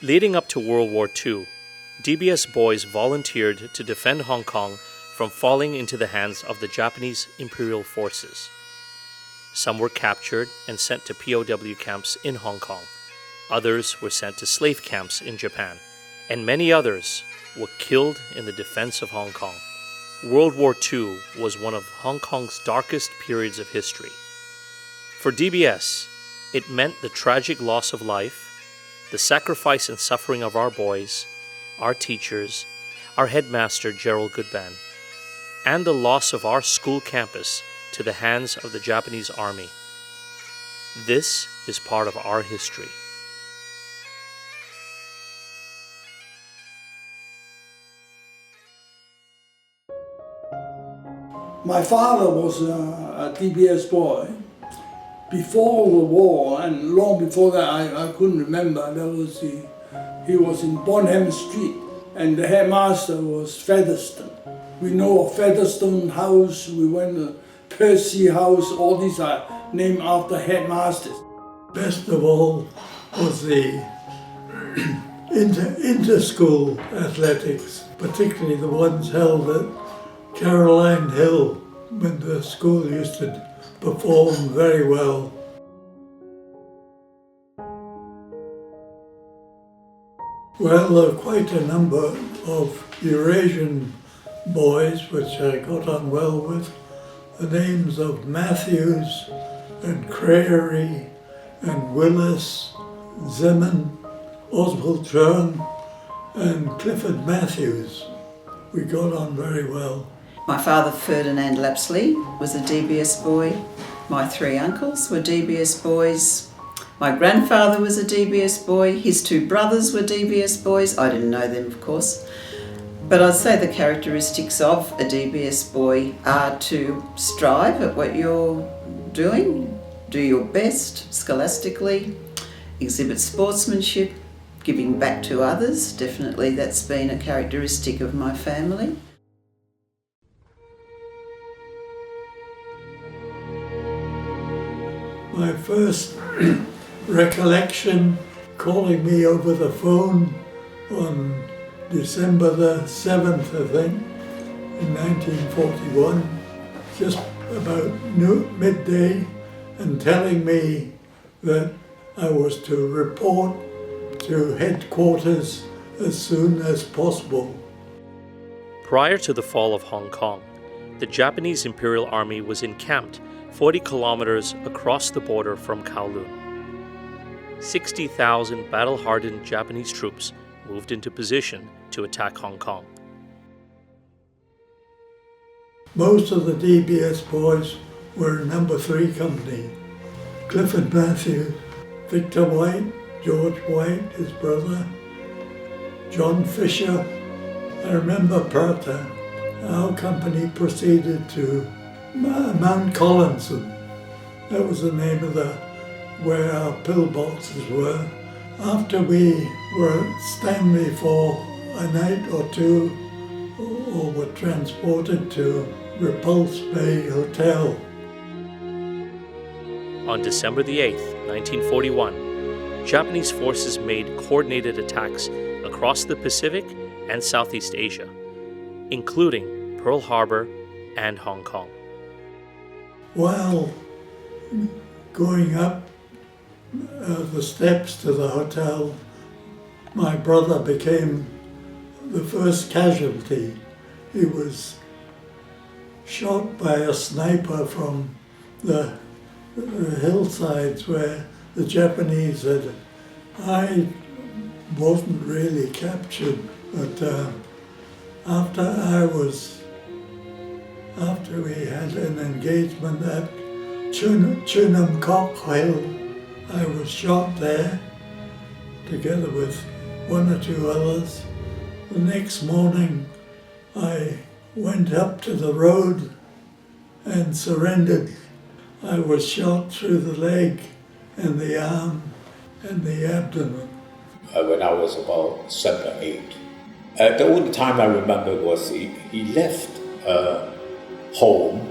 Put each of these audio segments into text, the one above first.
Leading up to World War II, DBS boys volunteered to defend Hong Kong from falling into the hands of the Japanese Imperial forces. Some were captured and sent to POW camps in Hong Kong. Others were sent to slave camps in Japan, and many others were killed in the defense of Hong Kong. World War II was one of Hong Kong's darkest periods of history. For DBS, it meant the tragic loss of life, the sacrifice and suffering of our boys, our teachers, our headmaster Gerald Goodban, and the loss of our school campus to the hands of the Japanese army. This is part of our history. My father was a DBS boy. Before the war and long before that, I couldn't remember. He was in Bonham Street, and the headmaster was Featherstone. We know of Featherstone House, we went to Percy House, all these are named after headmasters. Best of all was the inter-school athletics, particularly the ones held at Caroline Hill, when the school used to perform very well. Well, there were quite a number of Eurasian boys which I got on well with. The names of Matthews and Crary and Willis, Zeman, Oswald Chung and Clifford Matthews. We got on very well. My father, Ferdinand Lapsley, was a DBS boy. My three uncles were DBS boys. My grandfather was a DBS boy. His two brothers were DBS boys. I didn't know them, of course. But I'd say the characteristics of a DBS boy are to strive at what you're doing, do your best scholastically, exhibit sportsmanship, giving back to others. Definitely that's been a characteristic of my family. My first recollection calling me over the phone on December the 7th, I think, in 1941, just about midday, and telling me that I was to report to headquarters as soon as possible. Prior to the fall of Hong Kong, the Japanese Imperial Army was encamped 40 kilometers across the border from Kowloon. 60,000 battle-hardened Japanese troops moved into position to attack Hong Kong. Most of the DBS boys were in No. 3 Company. Clifford Matthews, Victor White, George White, his brother, John Fisher. I remember Prata. Our company proceeded to Mount Collinson. That was the name of where our pillboxes were. After we were at Stanley for a night or two, or were transported to Repulse Bay Hotel. On December the 8th, 1941, Japanese forces made coordinated attacks across the Pacific and Southeast Asia, including Pearl Harbor and Hong Kong. While going up the steps to the hotel, my brother became the first casualty. He was shot by a sniper from the hillsides where the Japanese had. I wasn't really captured, but after we had an engagement at Chunam Kok Hill, I was shot there together with one or two others. The next morning I went up to the road and surrendered. I was shot through the leg and the arm and the abdomen. When I was about 7 or 8. The only time I remember was he left home,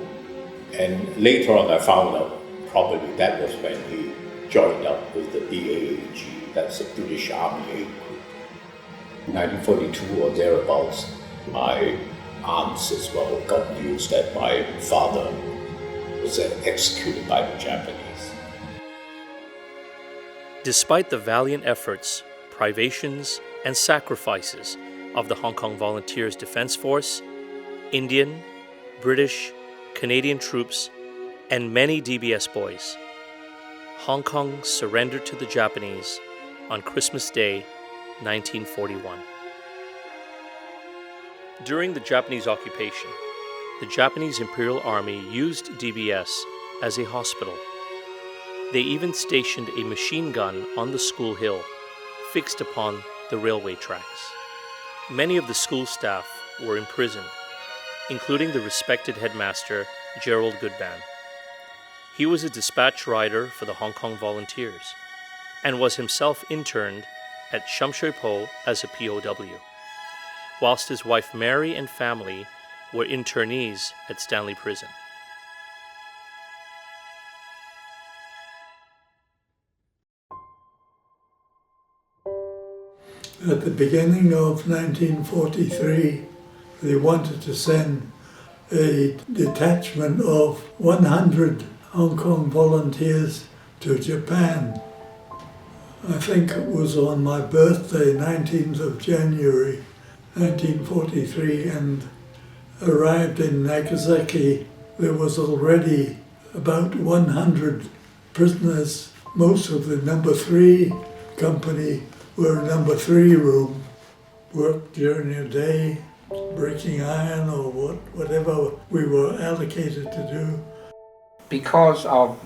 and later on I found out probably that was when he joined up with the BAAG, that's the British Army Aid Group. 1942 or thereabouts, my aunts as well got news that my father was executed by the Japanese. Despite the valiant efforts, privations, and sacrifices of the Hong Kong Volunteers Defense Force, Indian, British, Canadian troops, and many DBS boys, Hong Kong surrendered to the Japanese on Christmas Day, 1941. During the Japanese occupation, the Japanese Imperial Army used DBS as a hospital. They even stationed a machine gun on the school hill, fixed upon the railway tracks. Many of the school staff were imprisoned, including the respected headmaster, Gerald Goodban. He was a dispatch rider for the Hong Kong Volunteers and was himself interned at Sham Shui Po as a POW, whilst his wife Mary and family were internees at Stanley Prison. At the beginning of 1943, they wanted to send a detachment of 100 Hong Kong volunteers to Japan. I think it was on my birthday, 19th of January 1943, and arrived in Nagasaki. There was already about 100 prisoners. Most of the number 3 company were in number 3 room, worked during the day, breaking iron or whatever we were allocated to do. Because of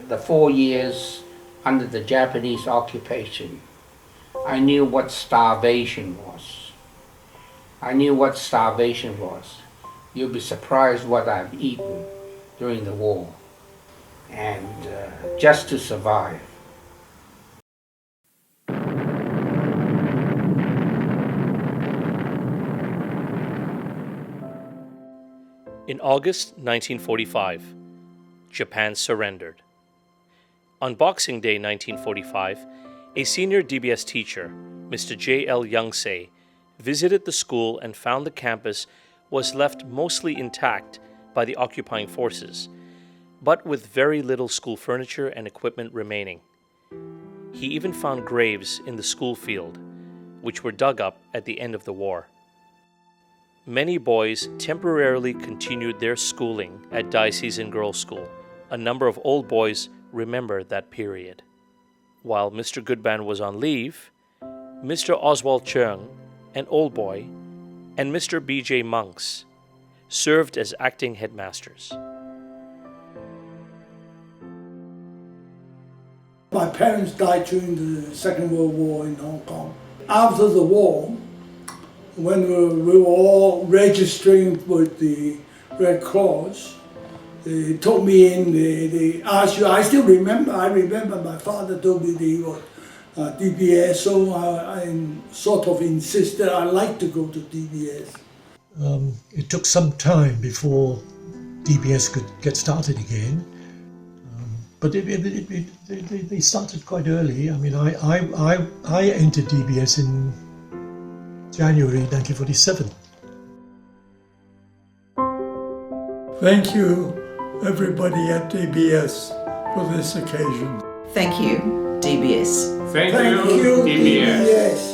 the 4 years under the Japanese occupation, I knew what starvation was. You'll be surprised what I've eaten during the war, and just to survive. In August 1945, Japan surrendered. On Boxing Day 1945, a senior DBS teacher, Mr. J.L. Youngsei, visited the school and found the campus was left mostly intact by the occupying forces, but with very little school furniture and equipment remaining. He even found graves in the school field, which were dug up at the end of the war. Many boys temporarily continued their schooling at Diocesan Girls' School. A number of old boys remember that period. While Mr. Goodban was on leave, Mr. Oswald Cheung, an old boy, and Mr. B.J. Monks served as acting headmasters. My parents died during the Second World War in Hong Kong. After the war, when we were all registering with the Red Cross, they took me in, they asked you, I still remember, my father told me they were DBS, so I sort of insisted I'd like to go to DBS. It took some time before DBS could get started again, but they started quite early. I mean, I entered DBS in January 1947. Thank you, everybody at DBS, for this occasion. Thank you, DBS. Thank you, DBS.